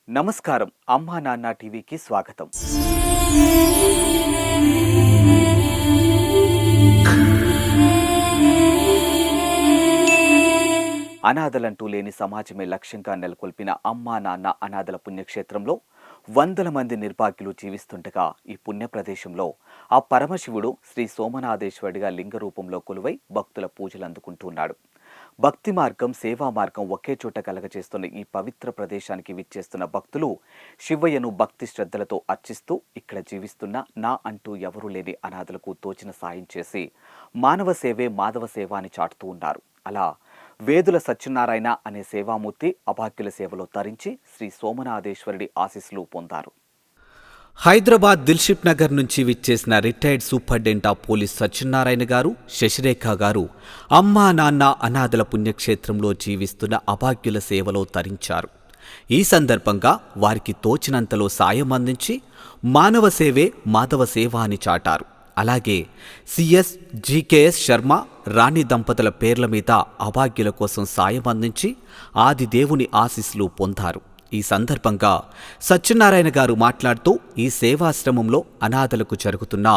నమస్కారం. అమ్మా నాన్న టీవీకి స్వాగతం. అనాథలంటూ లేని సమాజమే లక్ష్యంగా నెలకొల్పిన అమ్మా నాన్న అనాథల పుణ్యక్షేత్రంలో వందల మంది నిర్భాగ్యులు జీవిస్తుండగా ఈ పుణ్య ప్రదేశంలో ఆ పరమశివుడు శ్రీ సోమనాథేశ్వరుడిగా లింగ రూపంలో కొలువై భక్తుల పూజలు అందుకుంటున్నాడు. భక్తి మార్గం, సేవా మార్గం ఒకే చోట కలగజేస్తున్న ఈ పవిత్ర ప్రదేశానికి విచ్చేస్తున్న భక్తులు శివయ్యను భక్తి శ్రద్ధలతో అర్చిస్తూ ఇక్కడ జీవిస్తున్న నా అంటూ ఎవరూ లేని అనాథలకు తోచిన సాయం చేసి మానవ సేవే మాధవ సేవ అని చాటుతూ ఉన్నారు. అలా వేదుల సత్యనారాయణ అనే సేవామూర్తి అభాగ్యుల సేవలో తరించి శ్రీ సోమనాథేశ్వరుడి ఆశీస్సులు పొందారు. హైదరాబాద్ దిల్షిప్ నగర్ నుంచి విచ్చేసిన retired superintendent of police Satyanarayana గారు, శశిరేఖ గారు అమ్మా నాన్న అనాథల పుణ్యక్షేత్రంలో జీవిస్తున్న అభాగ్యుల సేవలో తరించారు. ఈ సందర్భంగా వారికి తోచినంతలో సాయం అందించి మానవ సేవే మాధవ సేవ అని చాటారు. అలాగే సిఎస్ జీకేఎస్ శర్మ, రాణి దంపతుల పేర్ల మీద అభాగ్యుల కోసం సాయం అందించి ఆదిదేవుని ఆశీస్సులు పొందారు. ఈ సందర్భంగా సత్యనారాయణ గారు మాట్లాడుతూ ఈ సేవాశ్రమంలో అనాథలకు జరుగుతున్న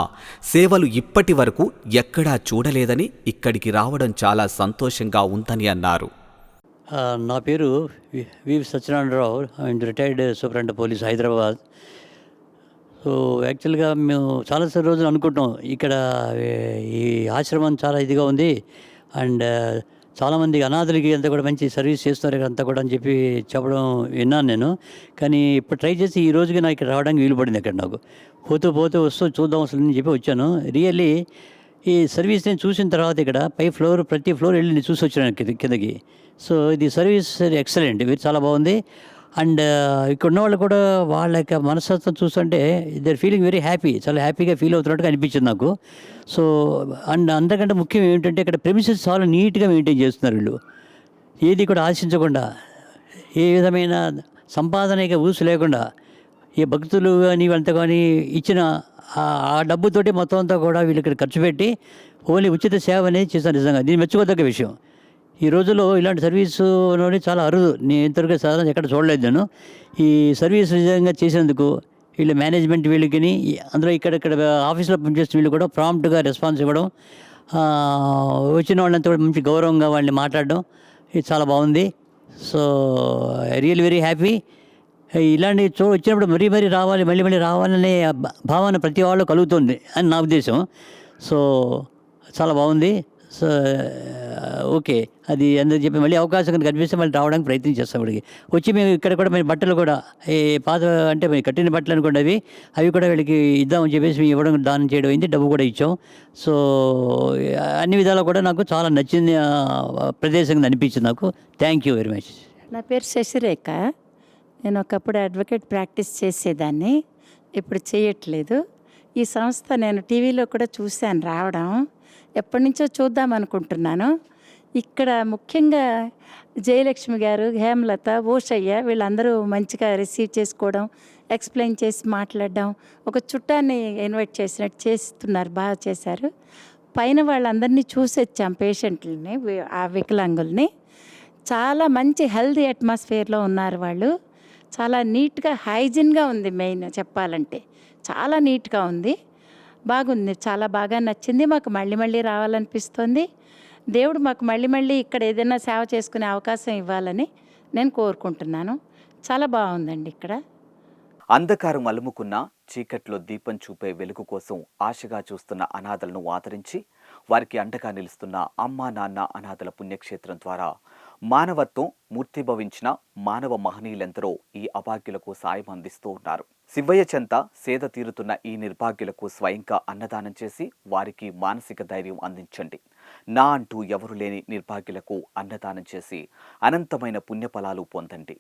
సేవలు ఇప్పటి వరకు ఎక్కడా చూడలేదని, ఇక్కడికి రావడం చాలా సంతోషంగా ఉందని అన్నారు. నా పేరు V Satyanarayana Rao. I'm retired superintendent police Hyderabad. So యాక్చువల్గా మేము చాలా రోజులు అనుకుంటాం ఇక్కడ ఈ ఆశ్రమం చాలా ఇదిగా ఉంది అండ్ చాలామంది అనాథలకి అంతా కూడా మంచి సర్వీస్ చేస్తున్నారు ఇక్కడ అంతా కూడా అని చెప్పి చెప్పడం విన్నాను నేను. కానీ ఇప్పుడు ట్రై చేసి ఈ రోజుకి నాకు ఇక్కడ రావడానికి వీలు పడింది. అక్కడ నాకు పోతూ వస్తూ చూద్దాం అసలు అని చెప్పి వచ్చాను. రియల్లీ ఈ సర్వీస్ నేను చూసిన తర్వాత ఇక్కడ ప్రతి ఫ్లోర్ వెళ్ళి నేను చూసి వచ్చాను కిందకి. సో ఇది సర్వీస్ ఎక్సలెంట్, ఇది చాలా బాగుంది. అండ్ ఇక్కడ ఉన్న వాళ్ళు కూడా వాళ్ళ యొక్క మనస్తత్వం చూస్తుంటే they are feeling very happy, చాలా హ్యాపీగా ఫీల్ అవుతున్నట్టుగా అనిపించింది నాకు. సో అండ్ అంతకంటే ముఖ్యం ఏమిటంటే ఇక్కడ ప్రెమిసెస్ చాలా నీట్గా మెయింటైన్ చేస్తున్నారు వీళ్ళు. ఏది కూడా ఆశించకుండా, ఏ విధమైన సంపాదనకి ఊసు లేకుండా, ఏ భక్తులు కానీ వీళ్ళంతా కానీ ఇచ్చిన ఆ డబ్బుతోటి మొత్తం అంతా కూడా వీళ్ళు ఇక్కడ ఖర్చు పెట్టి ఓన్లీ ఉచిత సేవ అనేది చేశారు. నిజంగా దీన్ని మెచ్చుకోదగ్గ విషయం. ఈ రోజుల్లో ఇలాంటి సర్వీసులోని చాలా అరుదు, నేను ఇంతవరకు సాధారణ ఎక్కడ చూడలేదు నేను. ఈ సర్వీస్ నిజంగా చేసినందుకు వీళ్ళ మేనేజ్మెంట్ వీళ్ళకి, అందులో ఇక్కడ ఆఫీస్లో పనిచేస్తున్న వీళ్ళు కూడా ప్రాంప్ట్గా రెస్పాన్స్ ఇవ్వడం, వచ్చిన వాళ్ళంతా కూడా మంచి గౌరవంగా వాళ్ళని మాట్లాడడం, ఇది చాలా బాగుంది. So real very happy. ఇలాంటి వచ్చినప్పుడు మరీ రావాలి, మళ్ళీ రావాలనే భావన ప్రతి వాళ్ళు కలుగుతుంది అని నా ఉద్దేశం. సో చాలా బాగుంది. సో ఓకే, అది అందరికి చెప్పి మళ్ళీ అవకాశం కనిపిస్తే మళ్ళీ రావడానికి ప్రయత్నం చేస్తాం. ఇక్కడికి వచ్చి మేము ఇక్కడ కూడా మేము బట్టలు కూడా పాత అంటే మేము కట్టిన బట్టలు అనుకోండి, అవి కూడా వీళ్ళకి ఇద్దామని చెప్పేసి మేము ఇవ్వడం, దానం చేయడం అయింది, డబ్బు కూడా ఇచ్చాం. సో అన్ని విధాలు కూడా నాకు చాలా నచ్చింది ప్రదేశంగా అనిపించింది నాకు. Thank you very much. నా పేరు శశిరేఖ. నేను ఒకప్పుడు అడ్వకేట్ ప్రాక్టీస్ చేసేదాన్ని, ఇప్పుడు చేయట్లేదు. ఈ సంస్థ నేను టీవీలో కూడా చూశాను రావడం, ఎప్పటి నుంచో చూద్దాం అనుకుంటున్నాను. ఇక్కడ ముఖ్యంగా జయలక్ష్మి గారు, హేమలత, ఓషయ్య వీళ్ళందరూ మంచిగా రిసీవ్ చేసుకోవడం, ఎక్స్ప్లెయిన్ చేసి మాట్లాడడం, ఒక చుట్టాన్ని ఇన్వైట్ చేసినట్టు చేస్తున్నారు, బాగా చేశారు. పైన వాళ్ళందరినీ చూసి వచ్చాం, పేషెంట్లని, ఆ వికలాంగుల్ని. చాలా మంచి హెల్తీ అట్మాస్ఫియర్లో ఉన్నారు వాళ్ళు. చాలా నీట్గా, హైజీన్గా ఉంది. మెయిన్ చెప్పాలంటే చాలా నీట్గా ఉంది, బాగుంది, చాలా బాగా నచ్చింది. మాకు మళ్ళీ రావాలనిపిస్తుంది. దేవుడు మాకు మళ్ళీ ఇక్కడ ఏదైనా సేవ చేసుకునే అవకాశం ఇవ్వాలని నేను కోరుకుంటున్నాను. చాలా బాగుందండి ఇక్కడ. అంధకారం అలుముకున్న చీకట్లో దీపం చూపే వెలుగు కోసం ఆశగా చూస్తున్న అనాథలను ఆదరించి వారికి అండగా నిలుస్తున్న అమ్మా నాన్న అనాథల పుణ్యక్షేత్రం ద్వారా మానవత్వం మూర్తిభవించిన మానవ మహనీయులెందరో ఈ అభాగ్యులకు సాయం అందిస్తూ ఉన్నారు. శివయ్య చెంత సేద తీరుతున్న ఈ నిర్భాగ్యులకు స్వయంగా అన్నదానం చేసి వారికి మానసిక ధైర్యం అందించండి. నా అంటూ ఎవరు లేని నిర్భాగ్యులకు అన్నదానం చేసి అనంతమైన పుణ్యఫలాలు పొందండి.